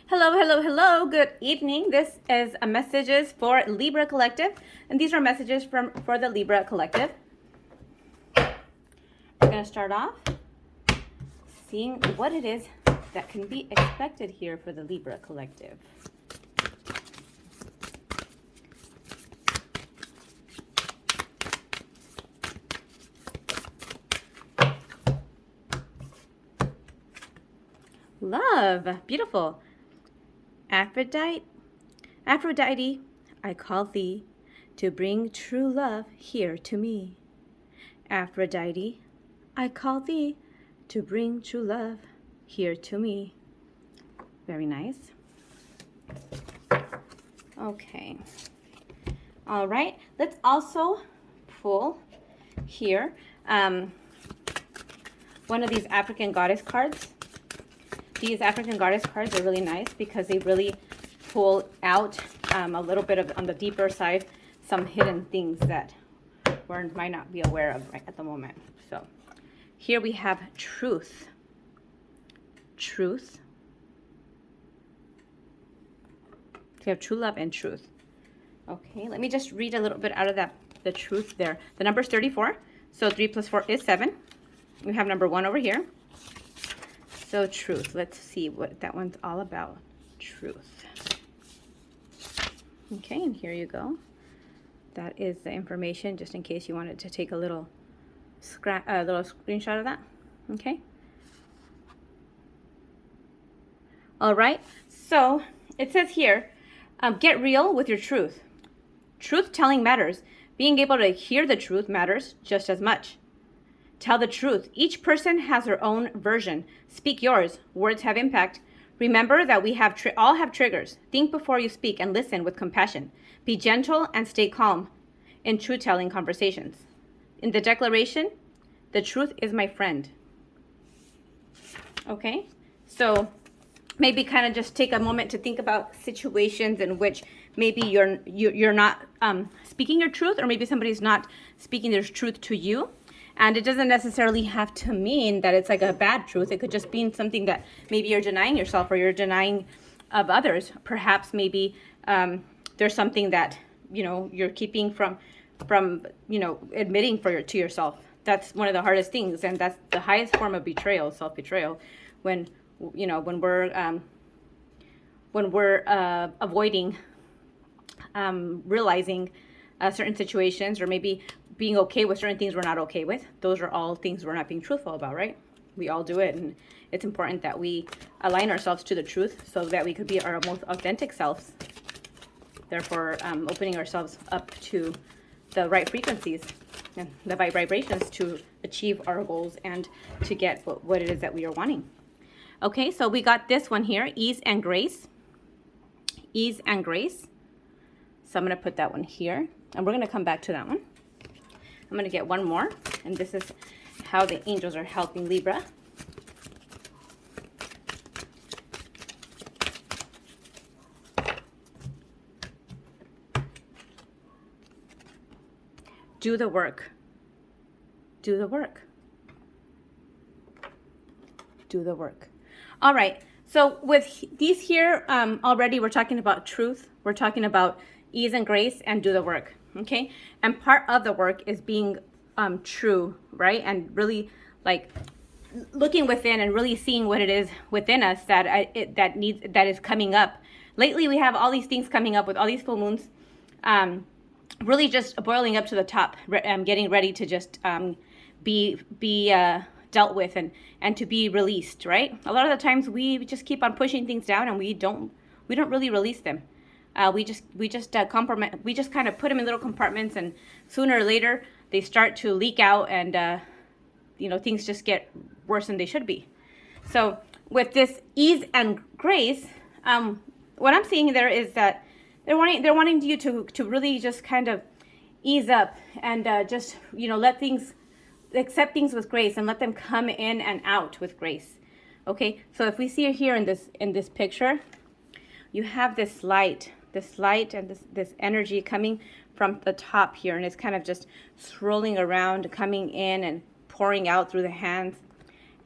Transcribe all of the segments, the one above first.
Hello, hello, hello. Good evening. This is a messages for Libra Collective, and these are messages for the Libra Collective. We're going to start off seeing what it is that can be expected here for the Libra Collective. Love, beautiful. Aphrodite, I call thee to bring true love here to me. Aphrodite, I call thee to bring true love here to me. Very nice. Okay. All right. Let's also pull here one of these African goddess cards. These African goddess cards are really nice because they really pull out a little bit of, on the deeper side, some hidden things that we might not be aware of right at the moment. So here we have truth. Truth. We have true love and truth. Okay, let me just read a little bit out of that, the truth there. The number is 34, so 3 plus 4 is 7. We have number 1 over here. So truth, let's see what that one's all about. Truth. Okay, and here you go. That is the information, just in case you wanted to take a little screenshot of that. Okay. All right. So it says here, get real with your truth. Truth telling matters. Being able to hear the truth matters just as much. Tell the truth. Each person has their own version. Speak yours. Words have impact. Remember that we have all have triggers. Think before you speak and listen with compassion. Be gentle and stay calm in truth-telling conversations. In the declaration, the truth is my friend. Okay? So maybe kind of just take a moment to think about situations in which maybe you're not speaking your truth, or maybe somebody's not speaking their truth to you. And it doesn't necessarily have to mean that it's like a bad truth. It could just mean something that maybe you're denying yourself or you're denying of others. Perhaps maybe there's something that, you're keeping from admitting to yourself. That's one of the hardest things. And that's the highest form of betrayal, self-betrayal, when we're avoiding realizing certain situations, or maybe being okay with certain things we're not okay with. Those are all things we're not being truthful about, right? We all do it, and it's important that we align ourselves to the truth so that we could be our most authentic selves. Therefore, opening ourselves up to the right frequencies and the right vibrations to achieve our goals and to get what it is that we are wanting. Okay, so we got this one here, ease and grace. Ease and grace. So I'm going to put that one here, and we're going to come back to that one. I'm going to get one more, and this is how the angels are helping Libra. Do the work. Do the work. Do the work. All right. So with these here, already we're talking about truth. We're talking about ease and grace and do the work. Okay. And part of the work is being true, right? And really like looking within and really seeing what it is within us that is coming up. Lately, we have all these things coming up with all these full moons, really just boiling up to the top, getting ready to just be dealt with and to be released, right? A lot of the times we just keep on pushing things down, and we don't really release them. We just kind of put them in little compartments, and sooner or later they start to leak out, and things just get worse than they should be. So with this ease and grace, what I'm seeing there is that they're wanting you to really just kind of ease up and just let things, accept things with grace, and let them come in and out with grace. Okay, so if we see here in this picture, you have this light and this energy coming from the top here, and it's kind of just swirling around, coming in and pouring out through the hands,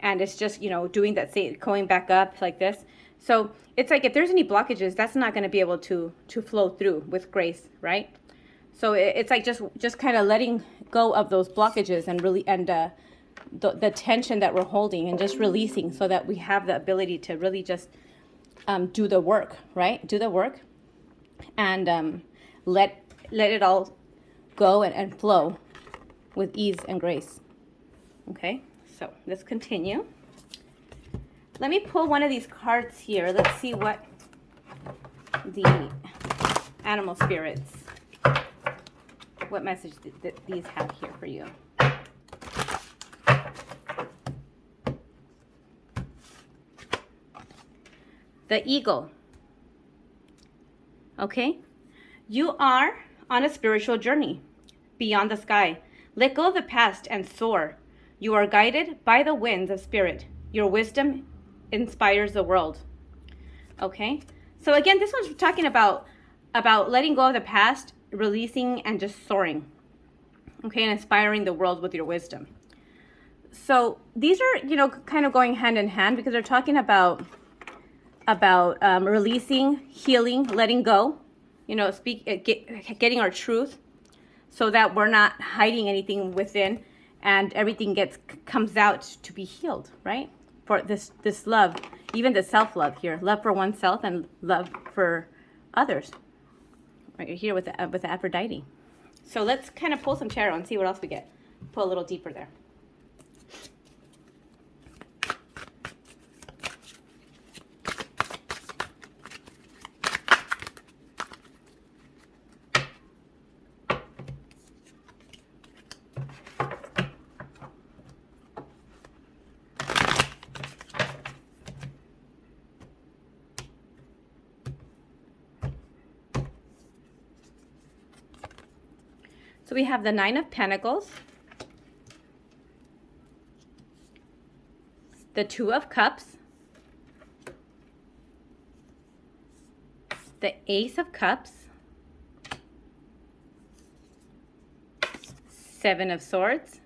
and it's just doing that, going back up like this. So it's like if there's any blockages, that's not going to be able to flow through with grace, right? So it's like just kind of letting go of those blockages and really the tension that we're holding and just releasing so that we have the ability to really just do the work, right? Do the work and let it all go and flow with ease and grace. Okay, so let's continue. Let me pull one of these cards here. Let's see what the animal spirits, what message these have here for you. The eagle. Okay, you are on a spiritual journey beyond the sky. Let go of the past and soar. You are guided by the winds of spirit. Your wisdom inspires the world. Okay, so again, this one's talking about letting go of the past, releasing, and just soaring. Okay, and inspiring the world with your wisdom. So these are, kind of going hand in hand because they're talking about releasing, healing, letting go. Getting our truth, so that we're not hiding anything within, and everything comes out to be healed, right? For this love, even the self-love here, love for oneself and love for others, right here with the Aphrodite. So let's kind of pull some tarot and see what else we get. Pull a little deeper there. So we have the Nine of Pentacles, the Two of Cups, the Ace of Cups, Seven of Swords,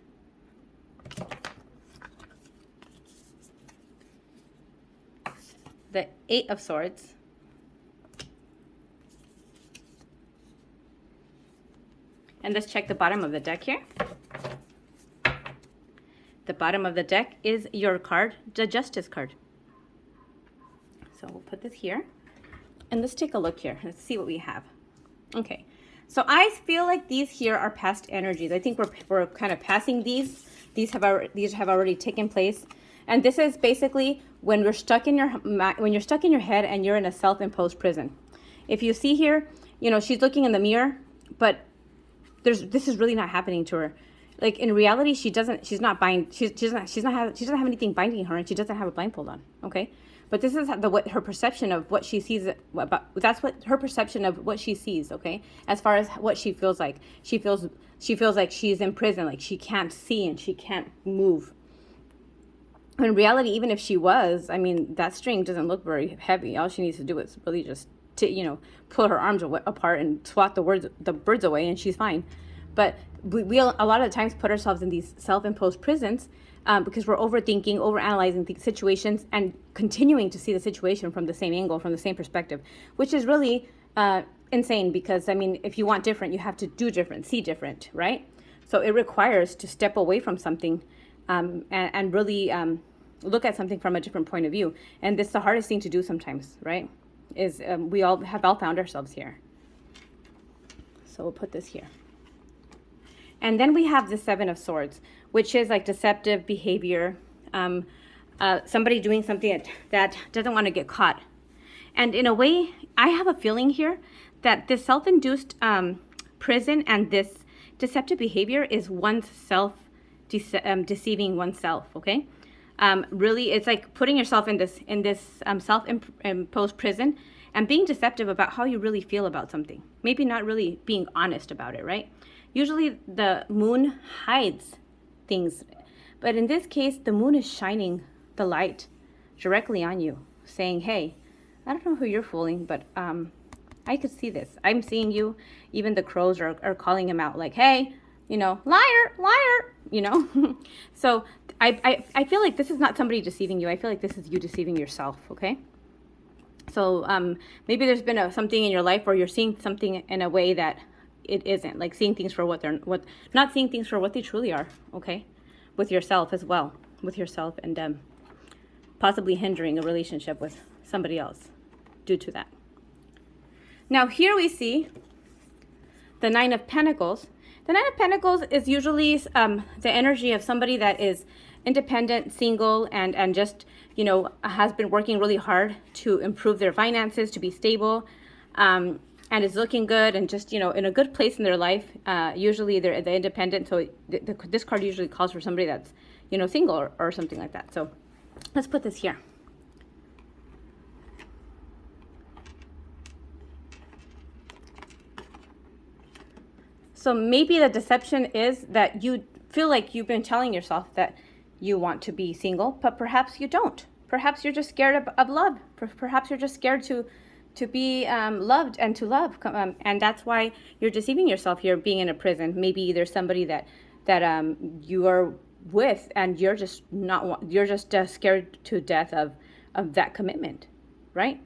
the Eight of Swords, and let's check the bottom of the deck here. The bottom of the deck is your card, the Justice card. So we'll put this here. And let's take a look here. Let's see what we have. Okay. So I feel like these here are past energies. I think we're kind of passing these. These have already taken place. And this is basically when you're stuck in your head and you're in a self-imposed prison. If you see here, she's looking in the mirror, but this is really not happening to her. Like in reality, she doesn't have anything binding her, and she doesn't have a blindfold on. Okay, but this is her perception of what she sees. That's what her perception of what she sees. Okay, as far as what she feels like, she feels like she's in prison, like she can't see and she can't move. In reality, even if she was, I mean, that string doesn't look very heavy. All she needs to do is really just pull her arms apart and swat the birds away, and she's fine. But we a lot of the times put ourselves in these self-imposed prisons because we're overthinking, overanalyzing the situations, and continuing to see the situation from the same angle, from the same perspective, which is really insane. Because I mean, if you want different, you have to do different, see different, right? So it requires to step away from something and really look at something from a different point of view. And this is the hardest thing to do sometimes, right? Is we all found ourselves here. So we'll put this here. And then we have the Seven of Swords, which is like deceptive behavior, somebody doing something that doesn't want to get caught. And in a way, I have a feeling here that this self-induced prison and this deceptive behavior is oneself deceiving oneself, okay? Really, it's like putting yourself in this self-imposed prison and being deceptive about how you really feel about something. Maybe not really being honest about it, right? Usually the moon hides things, but in this case, the moon is shining the light directly on you, saying, hey, I don't know who you're fooling, but I could see this. I'm seeing you. Even the crows are calling him out like, hey, liar, liar, So I feel like this is not somebody deceiving you. I feel like this is you deceiving yourself, okay? So maybe there's been something in your life where you're seeing something in a way that it isn't, like seeing things for not seeing things for what they truly are, okay? With yourself as well, with yourself, and possibly hindering a relationship with somebody else due to that. Now here we see the Nine of Pentacles. The Nine of Pentacles is usually the energy of somebody that is independent, single, and just, has been working really hard to improve their finances, to be stable, and is looking good and just, in a good place in their life. Usually they're independent, so this card usually calls for somebody that's, single or something like that. So let's put this here. So maybe the deception is that you feel like you've been telling yourself that you want to be single, but perhaps you don't. Perhaps you're just scared of love. Perhaps you're just scared to be loved and to love. And that's why you're deceiving yourself here being in a prison. Maybe there's somebody that you are with and you're just scared to death of that commitment, right?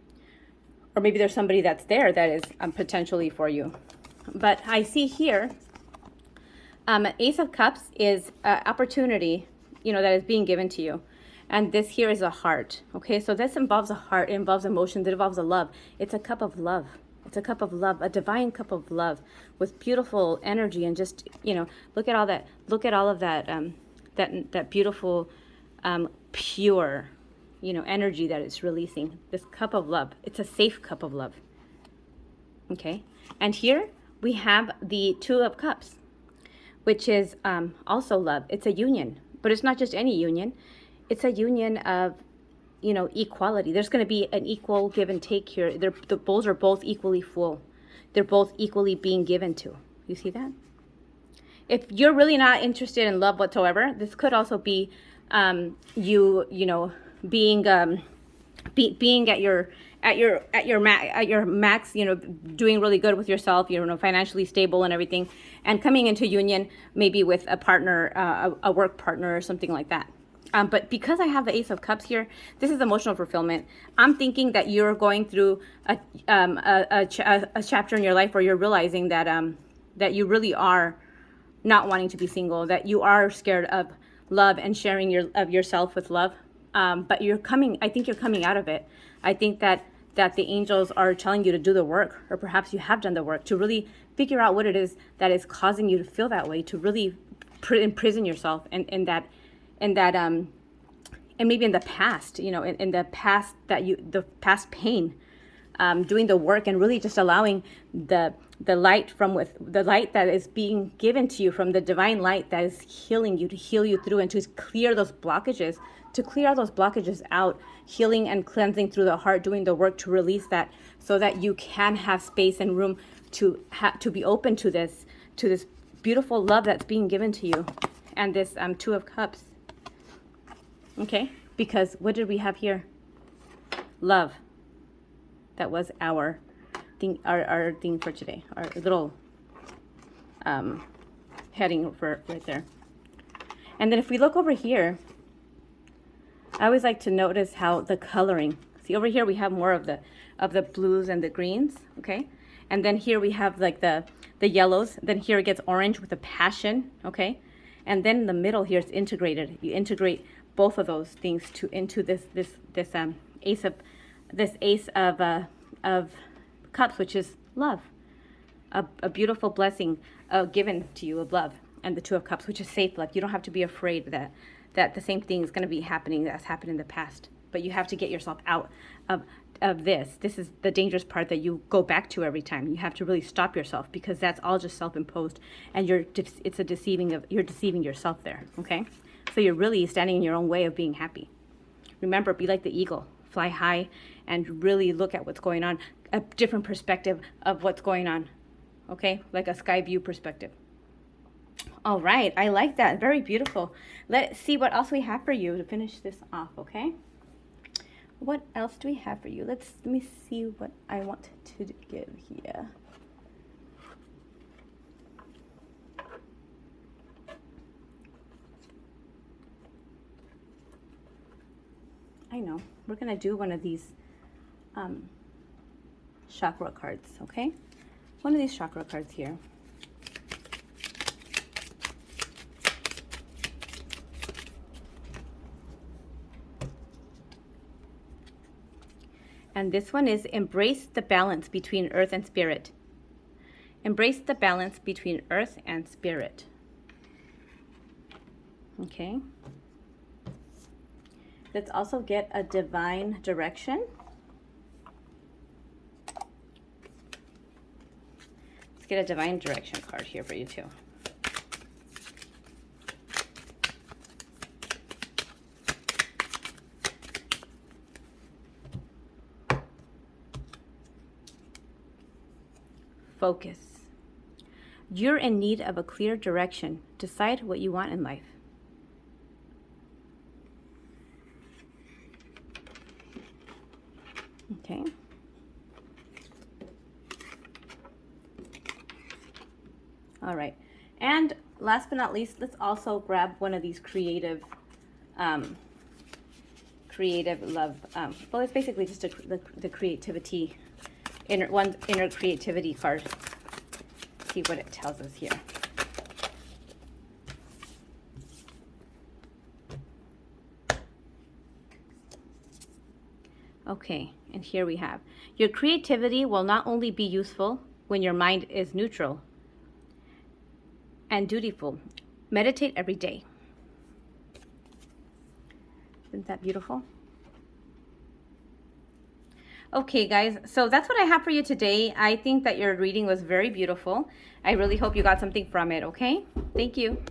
Or maybe there's somebody that's there that is potentially for you. But I see here, Ace of Cups is opportunity, that is being given to you. And this here is a heart, okay? So this involves a heart, it involves emotions, it involves a love. It's a cup of love. It's a cup of love, a divine cup of love with beautiful energy and just, look at all that, of that, that beautiful, pure, energy that it's releasing. This cup of love, it's a safe cup of love, okay? And here, we have the Two of Cups, which is also love. It's a union, but it's not just any union. It's a union of, equality. There's going to be an equal give and take here. The bowls are both equally full. They're both equally being given to. You see that? If you're really not interested in love whatsoever, this could also be being being at your max, doing really good with yourself, financially stable and everything, and coming into union maybe with a partner, a work partner or something like that. But because I have the Ace of Cups here, this is emotional fulfillment. I'm thinking that you're going through a chapter in your life where you're realizing that you really are not wanting to be single, that you are scared of love and sharing yourself with love. But I think you're coming out of it. I think that the angels are telling you to do the work, or perhaps you have done the work to really figure out what it is that is causing you to feel that way, to really imprison yourself in that, and maybe in the past, in the past the past pain, doing the work and really just allowing the light the light that is being given to you from the divine light that is healing you, to heal you through and to clear those blockages, out, healing and cleansing through the heart, doing the work to release that, so that you can have space and room to be open to this beautiful love that's being given to you, and this Two of Cups. Okay, because what did we have here? Love. That was our thing, our thing for today, our little heading for right there. And then if we look over here, I always like to notice how the coloring. See, over here we have more of the blues and the greens, okay? And then here we have like the yellows. Then here it gets orange with the passion, okay? And then in the middle here it's integrated. You integrate both of those things into this ace of cups, which is love, a beautiful blessing given to you of love, and the Two of Cups, which is safe love. You don't have to be afraid that the same thing is going to be happening that's happened in the past, but you have to get yourself out of this. This is the dangerous part that you go back to every time. You have to really stop yourself, because that's all just self-imposed, and you're deceiving yourself there, okay? So you're really standing in your own way of being happy. Remember, be like the eagle. Fly high and really look at what's going on, a different perspective of what's going on, okay? Like a sky view perspective. All right, I like that. Very beautiful. Let's see what else we have for you to finish this off, okay? What else do we have for you? Let me see what I want to give here. I know. We're going to do one of these chakra cards, okay? One of these chakra cards here. And this one is embrace the balance between earth and spirit. Embrace the balance between earth and spirit. Okay. Let's also get a divine direction. Let's get a divine direction card here for you too. Focus. You're in need of a clear direction. Decide what you want in life. Okay. All right. And last but not least, let's also grab one of these creative love. Well, it's basically just the creativity, inner creativity card. See what it tells us here. Okay, and here we have, your creativity will not only be useful when your mind is neutral and dutiful. Meditate every day. Isn't that beautiful? Okay, guys, so that's what I have for you today. I think that your reading was very beautiful. I really hope you got something from it, okay? Thank you.